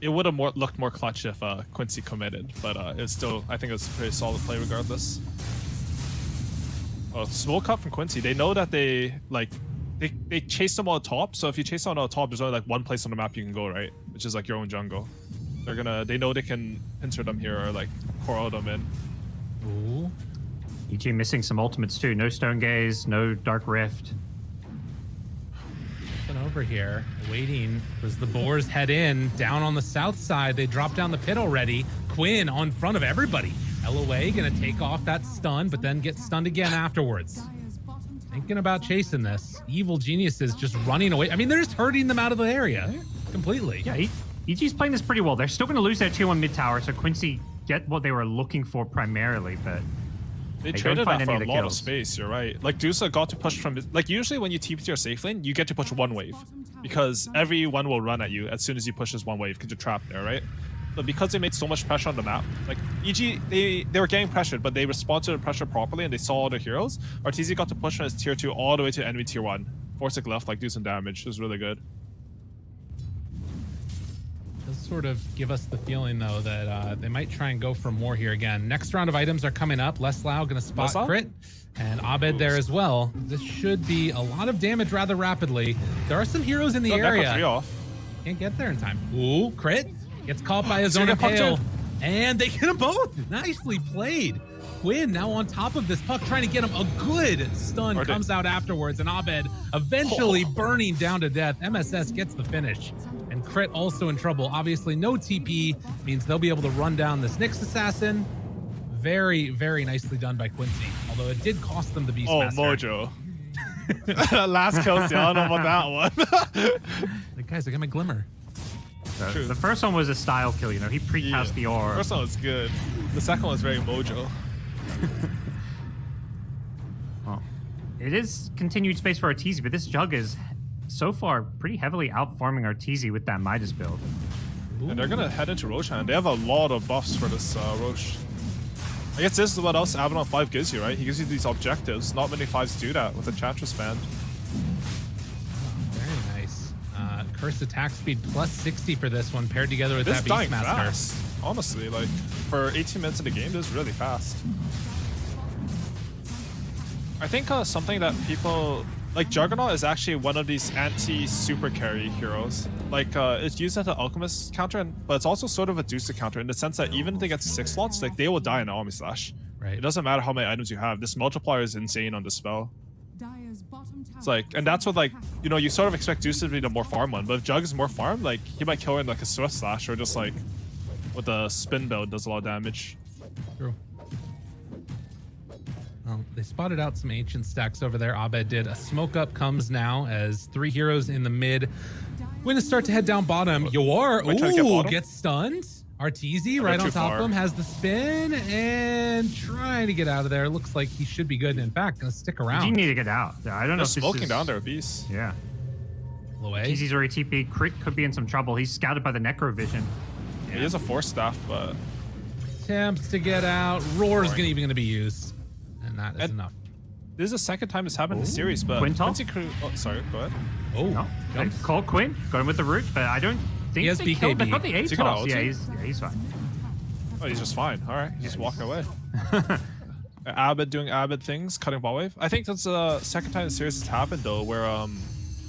It would have looked more clutch if Quincy committed, but it's still, I think it was a pretty solid play regardless. Oh, smoke cut from Quincy. They know that they chase them all top, so if you chase someone all top, there's only like one place on the map you can go, right? Which is like your own jungle. They know they can pincer them here or like coral them in. Ooh. EG missing some ultimates too. No Stone Gaze, no Dark Rift. Over here, waiting as the Boars head in down on the south side. They drop down the pit already. Quinn on front of everybody. LOA gonna take off that stun, but then get stunned again afterwards. Thinking about chasing this. Evil Geniuses just running away. I mean, they're just hurting them out of the area completely. Yeah, EG's playing this pretty well. They're still gonna lose their 2-1 mid tower, so Quincy get what they were looking for primarily, but they traded that for a lot of space, you're right. Like, Dusa got to push from... Like, usually when you TP to your safe lane, you get to push one wave. Because everyone will run at you as soon as you push this one wave, because you're trapped there, right? But because they made so much pressure on the map, like, EG, they were getting pressured, but they responded to the pressure properly, and they saw all the heroes. Arteezy got to push from his tier 2 all the way to enemy tier 1. Forsic left, like, do some damage. It was really good. Does sort of give us the feeling though that they might try and go for more here again. Next round of items are coming up. Leslau gonna spot crit, and Abed there as well. This should be a lot of damage rather rapidly. There are some heroes in the area. Can't get there in time. Ooh, crit gets caught by his own impale, and they get them both. Nicely played. Quinn now on top of this puck, trying to get him a good stun. Comes out afterwards, and Abed eventually burning down to death. MSS gets the finish, and Crit also in trouble. Obviously, no TP means they'll be able to run down this Nyx assassin. Very, very nicely done by Quincy, although it did cost them the Beastmaster. Oh, Mojo. Last kill steal. I don't know about that one. Like, guys, I got my glimmer. The first one was a style kill, you know. He pre-cast the orb. First one was good. The second one was very Mojo. Well, it is continued space for Arteezy, but this Jug is so far pretty heavily outfarming Arteezy with that Midas build. And they're gonna head into Roshan. They have a lot of buffs for this Rosh. I guess this is what else Abaddon 5 gives you, right? He gives you these objectives. Not many 5s do that with Enchantress Band. Very nice. Cursed attack speed plus 60 for this one, paired together with This that dying Beastmaster. fast. Honestly, like, for 18 minutes of the game, this is really fast. I think something that people... Like, Juggernaut is actually one of these anti-super carry heroes. Like, it's used as an Alchemist counter, but it's also sort of a Deucer counter in the sense that even if they get to 6 slots, like, they will die in Army Slash. Right. It doesn't matter how many items you have. This multiplier is insane on this spell. It's like, and that's what, like, you know, you sort of expect Deucer to be the more farm one, but if Jug is more farm, like, he might kill her in, like, a Swift Slash or just, like, with a spin build does a lot of damage. True. Well, they spotted out some ancient stacks over there. Abed did. A smoke up comes now as 3 heroes in the mid. Going to start to head down bottom. Yor, gets stunned. Arteezy right on top of him, has the spin and trying to get out of there. Looks like he should be good. And in fact, gonna stick around. You need to get out. I don't know if smoking down there, Beast. Yeah. Arteezy's already TP. Crit could be in some trouble. He's scouted by the Necro Vision. Yeah. He has a Force Staff, but... Attempts to get out. Roar's even going to be used. And that is enough. This is the second time this happened in the series, but Quincy Crew... Oh, sorry, go ahead. Oh, no. Call Quinn. Got him with the root, but I don't think he has they killed. They've got the ATOS. Yeah, he's fine. Oh, he's just fine. All right, he's just walking away. Abed doing Abed things, cutting ball wave. I think that's the second time in the series has happened, though, where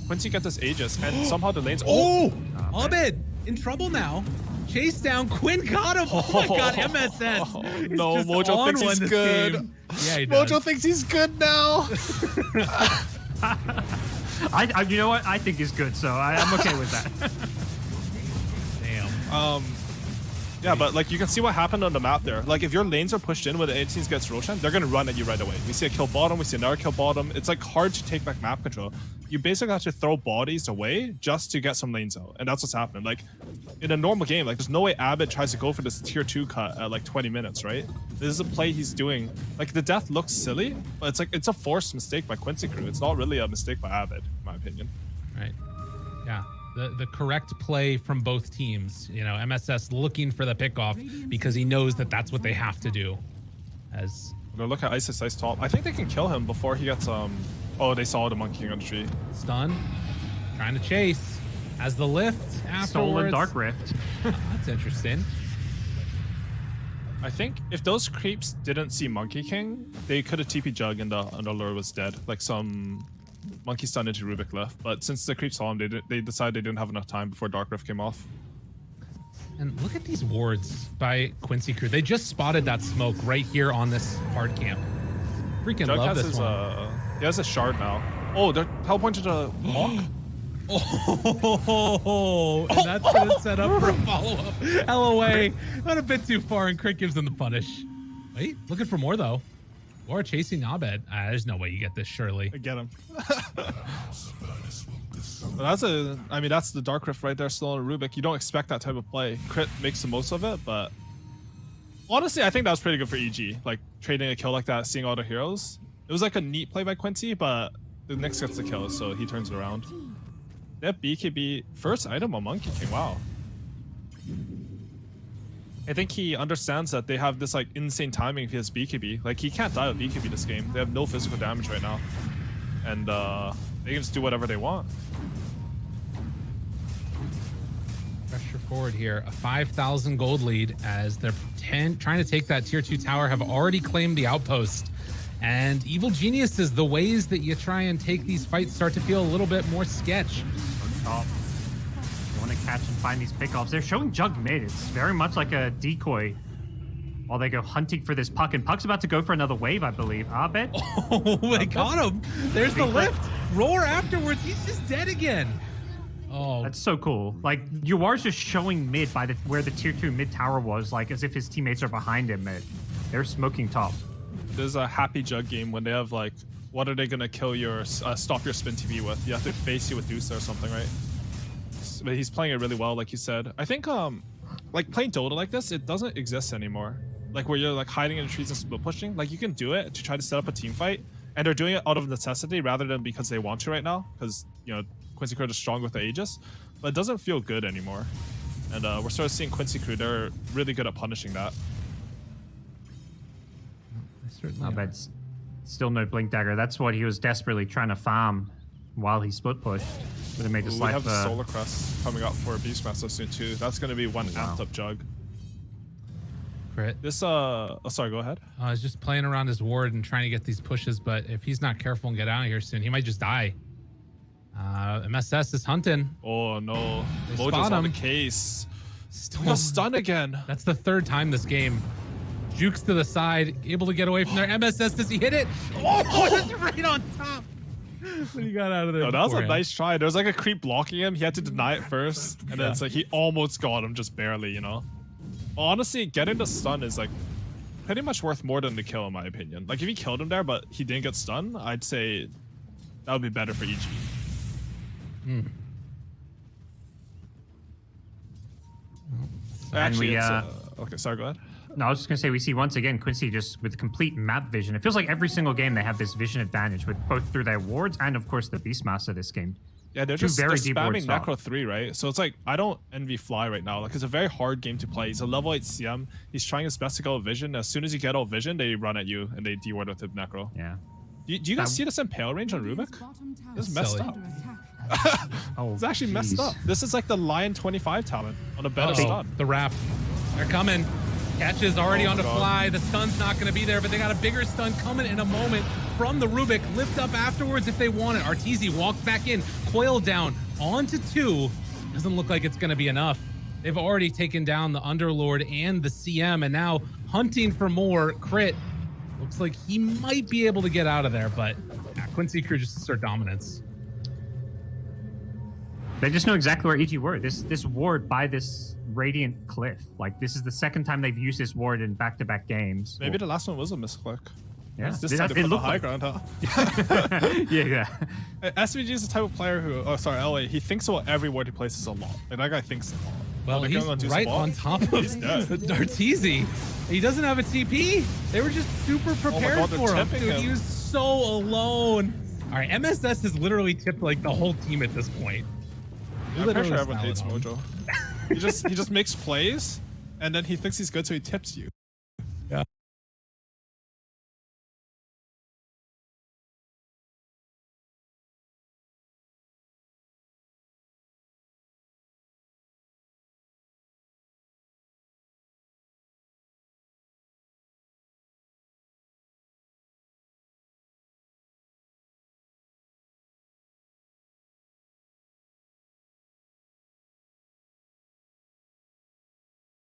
Quincy gets this Aegis, and somehow the lanes... Abed in trouble now. Chase down. Quinn got him. Oh my god, MSS. No, Mojo thinks he's good. Game. Yeah, he does. Mojo thinks he's good now. You know what? I think he's good, so I'm okay with that. Damn. Yeah, but like you can see what happened on the map there. Like if your lanes are pushed in when the 18s gets Roshan, they're gonna run at you right away. We see a kill bottom, we see another kill bottom. It's like hard to take back map control. You basically have to throw bodies away just to get some lanes out, and that's what's happening. Like in a normal game, like there's no way Abed tries to go for this tier 2 cut at like 20 minutes, right? This is a play he's doing. Like the death looks silly, but it's a forced mistake by Quincy Crew. It's not really a mistake by Abed, in my opinion. Right. Yeah. The correct play from both teams. You know, MSS looking for the pickoff because he knows that that's what they have to do. As they're looking at Ice top. I think they can kill him before he gets Oh, they saw the Monkey King on the tree. Stun. Trying to chase. Has the lift afterwards. Stolen Dark Rift. That's interesting. I think if those creeps didn't see Monkey King, they could have TP Jug and the lure was dead. Like some Monkey stun into Rubik left. But since the creeps saw him, they decided they didn't have enough time before Dark Rift came off. And look at these wards by Quincy Crew. They just spotted that smoke right here on this hard camp. Freaking Jug love has this his, one. He has a shard now. Oh, they're teleporting to Hawk? Oh, and that's gonna set up for a follow-up. LOA, not a bit too far, and Crit gives them the punish. Wait, looking for more though. Or chasing Abed. There's no way you get this, surely. Get him. That's the Dark Rift right there, still on Rubik. You don't expect that type of play. Crit makes the most of it, but honestly, I think that was pretty good for EG. Like trading a kill like that, seeing all the heroes. It was like a neat play by Quincy, but the Nyx gets the kill, so he turns it around. They have BKB first item on Monkey King. Wow. I think he understands that they have this like insane timing if he has BKB. Like he can't die with BKB this game. They have no physical damage right now, and they can just do whatever they want. Pressure forward here. A 5,000 gold lead as they're trying to take that tier 2 tower, have already claimed the outpost. And Evil Geniuses, the ways that you try and take these fights start to feel a little bit more sketch. Top. You want to catch and find these pickoffs. They're showing Jug mid. It's very much like a decoy while they go hunting for this Puck. And Puck's about to go for another wave, I believe. Abed? Oh, they got him. There's the lift. Roar afterwards. He's just dead again. Oh, That's so cool. Like, Yuar's just showing mid by where the tier 2 mid tower was, like as if his teammates are behind him mid. They're smoking top. There's a happy jug game when they have like, what are they gonna kill your stop your spin TV with? You have to face you with Deuce or something, right? But he's playing it really well, like you said. I think like playing Dota like this, it doesn't exist anymore. Like where you're like hiding in the trees and split pushing. Like you can do it to try to set up a team fight, and they're doing it out of necessity rather than because they want to right now. Because you know Quincy Crew is strong with the Aegis, but it doesn't feel good anymore. And we're sort of seeing Quincy Crew. They're really good at punishing that. Abed's still no Blink Dagger. That's what he was desperately trying to farm while he split pushed. Would have made his We life. have the Solar Crest coming up for Beastmaster soon too. That's going to be one amped up jug. crit. This sorry, go ahead. He's just playing around his ward and trying to get these pushes, but if he's not careful and get out of here soon, he might just die. MSS is hunting. Oh no, They Mojo's spot on the him. case. Still We got stunned again. That's the third time this game. Jukes to the side, able to get away from there. MSS, does he hit it? Oh, that's right on top. When he got out of there. No, that was a beforehand. nice try. There was like a creep blocking him. He had to deny it first, and then it's like he almost got him, just barely, you know. Honestly, getting the stun is like pretty much worth more than the kill, in my opinion. Like if he killed him there, but he didn't get stunned, I'd say that would be better for EG. Actually, okay, sorry, go ahead. No, I was just gonna say we see once again Quincy just with complete map vision. It feels like every single game they have this vision advantage with both through their wards and of course the Beastmaster this game. Yeah, they're Two just very they're deep ward spamming stock. Necro 3, right? So it's like, I don't envy Fly right now. Like, it's a very hard game to play. He's a level 8 CM. He's trying his best to go vision. As soon as you get all vision, they run at you and they de-ward with the Necro. Yeah. Do you guys see this impale range on Rubik? It's messed silly. up. Oh, It's actually messed jeez. up. This is like the Lion 25 talent on a better Uh-oh. stun. The wrap. They're coming. Catch is already Oh, on the God. fly. The stun's not going to be there, but they got a bigger stun coming in a moment from the Rubik. Lift up afterwards if they want it. Arteezy walks back in. Coil down onto 2. Doesn't look like it's going to be enough. They've already taken down the Underlord and the CM, and now hunting for more. Crit. Looks like he might be able to get out of there, but yeah, Quincy Crew just assert dominance. They just know exactly where EG were. This ward by this Radiant Cliff. Like this is the second time they've used this ward in back-to-back games. Maybe the last one was a misclick. Yeah. This time they put the high ground, huh? yeah. SVG is the type of player who, LA, he thinks about every word he places a lot. Like, that guy thinks a lot. Well, They're he's going to right Sabal. on top of He's dead. Arteezy. He doesn't have a TP. They were just super prepared God, they're for him. tipping Dude, him. he was so alone. All right, MSS has literally tipped like the whole team at this point. I'm pretty sure everyone hates salad Mojo. he just makes plays, and then he thinks he's good, so he tips you. Yeah.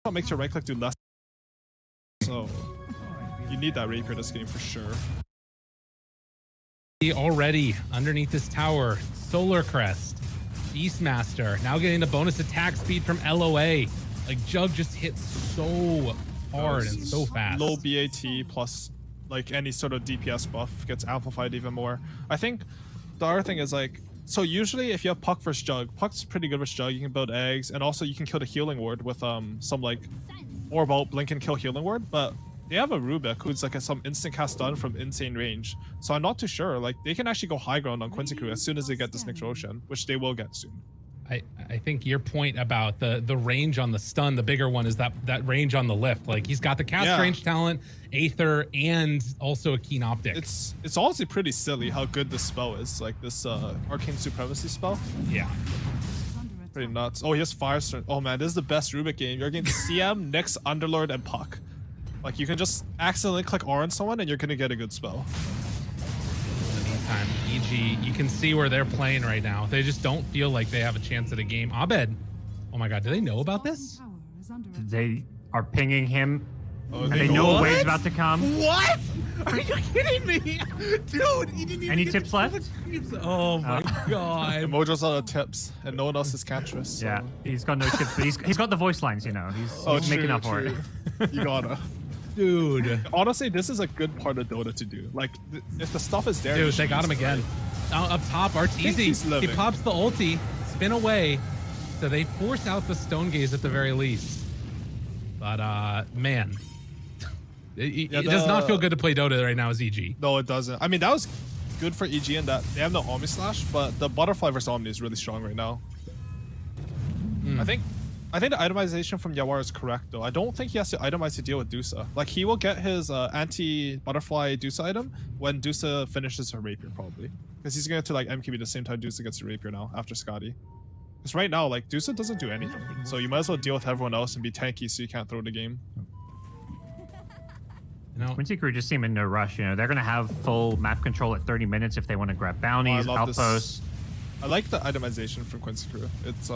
What makes your right click do less? So you need that rapier this game for sure. Already underneath this tower, Solar Crest, Beastmaster, now getting the bonus attack speed from LOA. Like Jug just hits so hard and so fast. Low BAT plus like any sort of DPS buff gets amplified even more. I think the other thing is like, so usually if you have Puck versus Jug, Puck's pretty good versus Jug. You can build eggs, and also you can kill the healing ward with some like orb out, blink and kill healing ward. But they have a Rubik who's like some instant cast stun from insane range. So I'm not too sure. Like they can actually go high ground on Quincy Crew as soon as they get this Nyx Roshan, which they will get soon. I think your point about the range on the stun, the bigger one is that range on the lift. Like he's got the cast range talent, Aether, and also a keen optic. It's honestly pretty silly how good this spell is. Like this Arcane Supremacy spell. Yeah. Pretty nuts. Oh, he has Firestorm. Oh man, this is the best Rubik game. You're getting CM, Nyx, Underlord, and Puck. Like you can just accidentally click R on someone and you're gonna get a good spell. In the meantime, EG, you can see where they're playing right now. They just don't feel like they have a chance at a game. Abed, oh my god, do they know about this? They are pinging him Oh, And they know a What? wave's about to come. What? Are you kidding me? Dude, he didn't even Any get tips to left? tips. Oh my god. Mojo's out of tips, and no one else is cantress. So. Yeah, he's got no tips, but he's got the voice lines, you know. He's making up for it. You gotta. Dude. Honestly, this is a good part of Dota to do. Like, if the stuff is there, Dude, you they should got him use it, again. right? Up top, he's Arteezy. He living. pops the ulti, spin away. So they force out the stone gaze at the very least. But man. It does not feel good to play Dota right now as EG. No, it doesn't. I mean, that was good for EG in that they have no Omni Slash, but the Butterfly versus Omni is really strong right now. I think the itemization from Yawar is correct, though. I don't think he has to itemize to deal with Dusa. Like, he will get his anti-Butterfly Dusa item when Dusa finishes her Rapier, probably. Because he's going to like MQB the same time Dusa gets her Rapier now, after Scotty. Because right now, like, Dusa doesn't do anything. So you might as well deal with everyone else and be tanky so you can't throw the game. You know, Quincy crew just seem in no rush. You know, they're gonna have full map control at 30 minutes if they want to grab bounties, love this. outposts. I like the itemization from Quincy Crew. It's they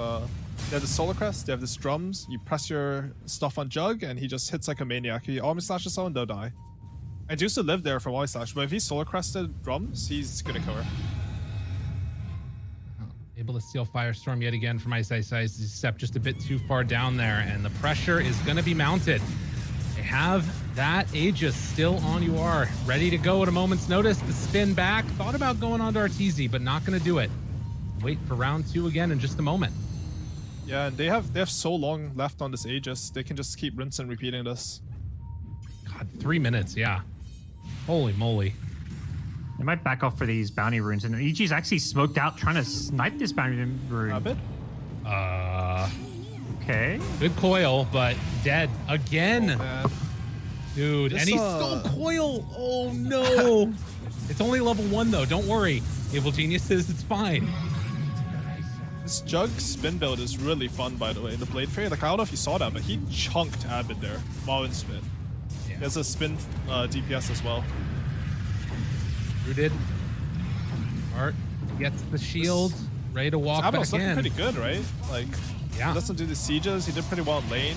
have the Solar Crest, they have this drums, you press your stuff on Jug and he just hits like a maniac. He Omni Slashes someone, they'll die. I used to live there from Omni Slash, but if he's Solar Crested drums, he's gonna kill her. Able to steal Firestorm yet again from Ice Ice Ice. He's stepped just a bit too far down there, and the pressure is going to be mounted. They have that Aegis still on UR, ready to go at a moment's notice. The spin back, thought about going on to Arteezy, but not going to do it. Wait for round 2 again in just a moment. Yeah, and they have so long left on this Aegis. They can just keep rinsing and repeating this. God, 3 minutes, yeah. Holy moly. They might back off for these bounty runes, and EG's actually smoked out trying to snipe this bounty rune. A bit. Okay. Good coil, but dead again. Oh, man. Dude, This, and he stole coil. Oh no. It's only level 1 though. Don't worry. Evil Genius says it's fine. This Jug spin build is really fun, by the way. The Blade Fairy, like, I don't know if you saw that, but he chunked Avid there while in spin. Yeah. He has a spin DPS as well. Rooted. Art gets the shield. Ready to walk Avid's back looking in. pretty good, right? Like, Yeah. he doesn't do the sieges. He did pretty well in lane.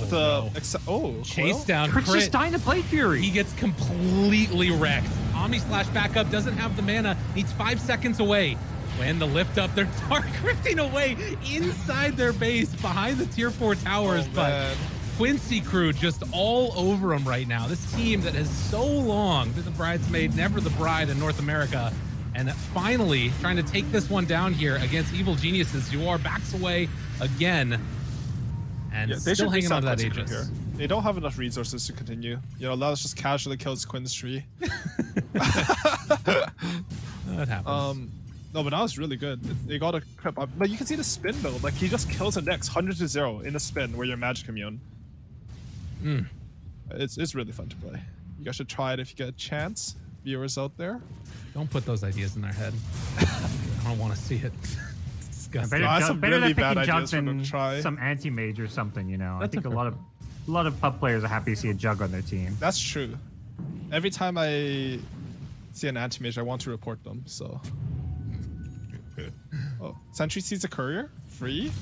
With no. Coil? Chase down. Crit's Crit. just dying to Blade Fury. He gets completely wrecked. Omni Slash backup doesn't have the mana. Needs 5 seconds away. When the lift up, they're dark drifting away inside their base behind the tier 4 towers. Oh, but man. Quincy crew just all over them right now. This team that has so long been the bridesmaid, never the bride in North America. And finally trying to take this one down here against Evil Geniuses. UR backs away again. And Yeah, they still should hanging on to that reset Quincy Aegis. here. They don't have enough resources to continue. You know, let's just casually kill this Quinn's tree. That happens. No, but that was really good. They got a crap up. But you can see the spin build. Like, he just kills the next 100-0 in a spin where you're magic immune. It's really fun to play. You guys should try it if you get a chance. Viewers out there. Don't put those ideas in their head. I don't want to see it. It's disgusting. No, that's Better, some better really than bad picking ideas Jug for them than to try. some anti-mage or something, you know. That's I think a a lot of pub players are happy to see a Jug on their team. That's true. Every time I see an anti-mage, I want to report them, so. Oh, Sentry sees a courier? Free?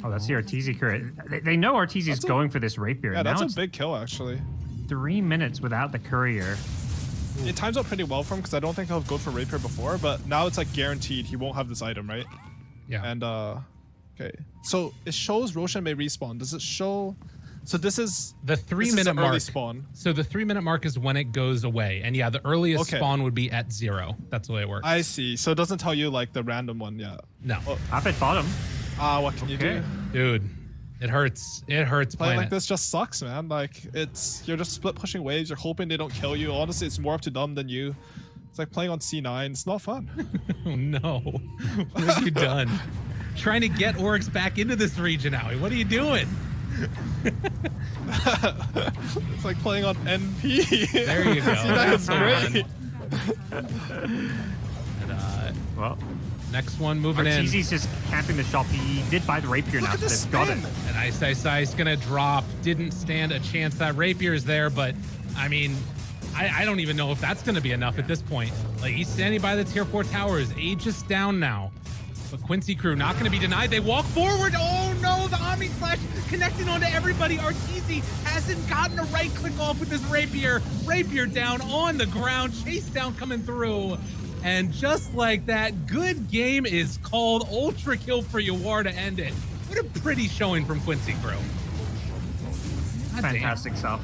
Oh, that's the Arteezy current. They know Arteezy's That's a- going for this rapier. Yeah, Now that's it's a big kill, actually. 3 minutes without the courier. It times out pretty well for him because I don't think he'll go for Rapier before, but now it's like guaranteed he won't have this item, right? Yeah. And okay. So it shows Roshan may respawn. Does it show? So this is The this 3 is minute the early mark. spawn. So the 3 minute mark is when it goes away. And yeah, the earliest Okay. spawn would be at 0. That's the way it works. I see. So it doesn't tell you like the random one yet. No. Up at bottom. What can you do? Dude, it hurts. It hurts Playing playing like it. this just sucks, man. Like you're just split pushing waves. You're hoping they don't kill you. Honestly, it's more up to them than you. It's like playing on C9. It's not fun. Oh no. What have you done? Trying to get orcs back into this region, Howie. What are you doing? It's like playing on NP. There you go. C9 is That's great. And, Well, next one moving in. Arteezy's just camping the shop. He did buy the rapier now, Look at so this they've got it. spin. And Ice gonna drop. Didn't stand a chance. That rapier's there, but I mean, I don't even know if that's gonna be enough at this point. Like, he's standing by the tier 4 towers. Aegis down now. But Quincy crew not going to be denied. They walk forward. Oh no, the Omni Slash connecting onto everybody. Arteezy hasn't gotten a right click off with his Rapier. Rapier down on the ground. Chase down coming through. And just like that, good game is called. Ultra kill for Yawar to end it. What a pretty showing from Quincy crew. God Fantastic stuff.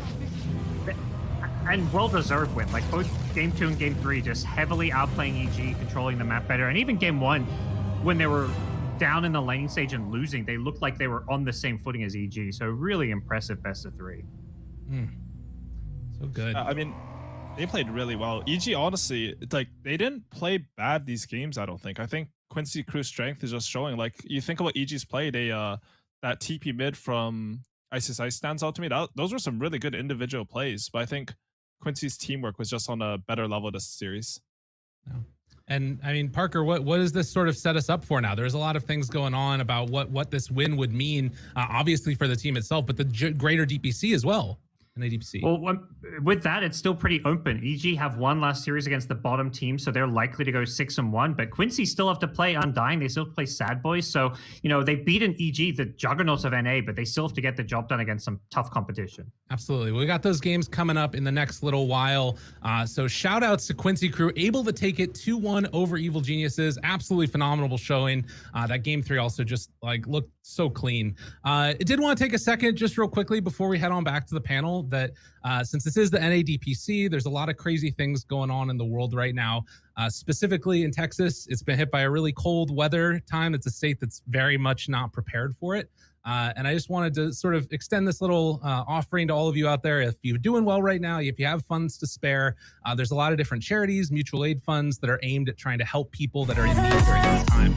And well-deserved win. Like both game 2 and game 3 just heavily outplaying EG, controlling the map better. And even game 1, when they were down in the laning stage and losing, they looked like they were on the same footing as EG. So really impressive best of 3. So good. I mean, they played really well. EG, honestly, like they didn't play bad these games, I don't think. I think Quincy Crew's strength is just showing. Like you think about EG's play, they that TP mid from Isis Ice stands out to me. Those were some really good individual plays, but I think Quincy's teamwork was just on a better level this series. And I mean, Parker, what does this sort of set us up for now? There's a lot of things going on about what this win would mean, obviously for the team itself, but the greater DPC as well. And ADPC. Well, with that, it's still pretty open. EG have won last series against the bottom team, so they're likely to go 6-1. But Quincy still have to play Undying. They still play Sad Boys. So, you know, they've beaten EG, the juggernauts of NA, but they still have to get the job done against some tough competition. Absolutely. We got those games coming up in the next little while. So shout outs to Quincy crew, able to take it 2-1 over Evil Geniuses. Absolutely phenomenal showing. That game 3 also just like looked so clean. I did want to take a second just real quickly before we head on back to the panel that since this is the NADPC, there's a lot of crazy things going on in the world right now. Specifically in Texas, it's been hit by a really cold weather time. It's a state that's very much not prepared for it. And I just wanted to sort of extend this little offering to all of you out there. If you're doing well right now, if you have funds to spare, there's a lot of different charities, mutual aid funds that are aimed at trying to help people that are in need during this time.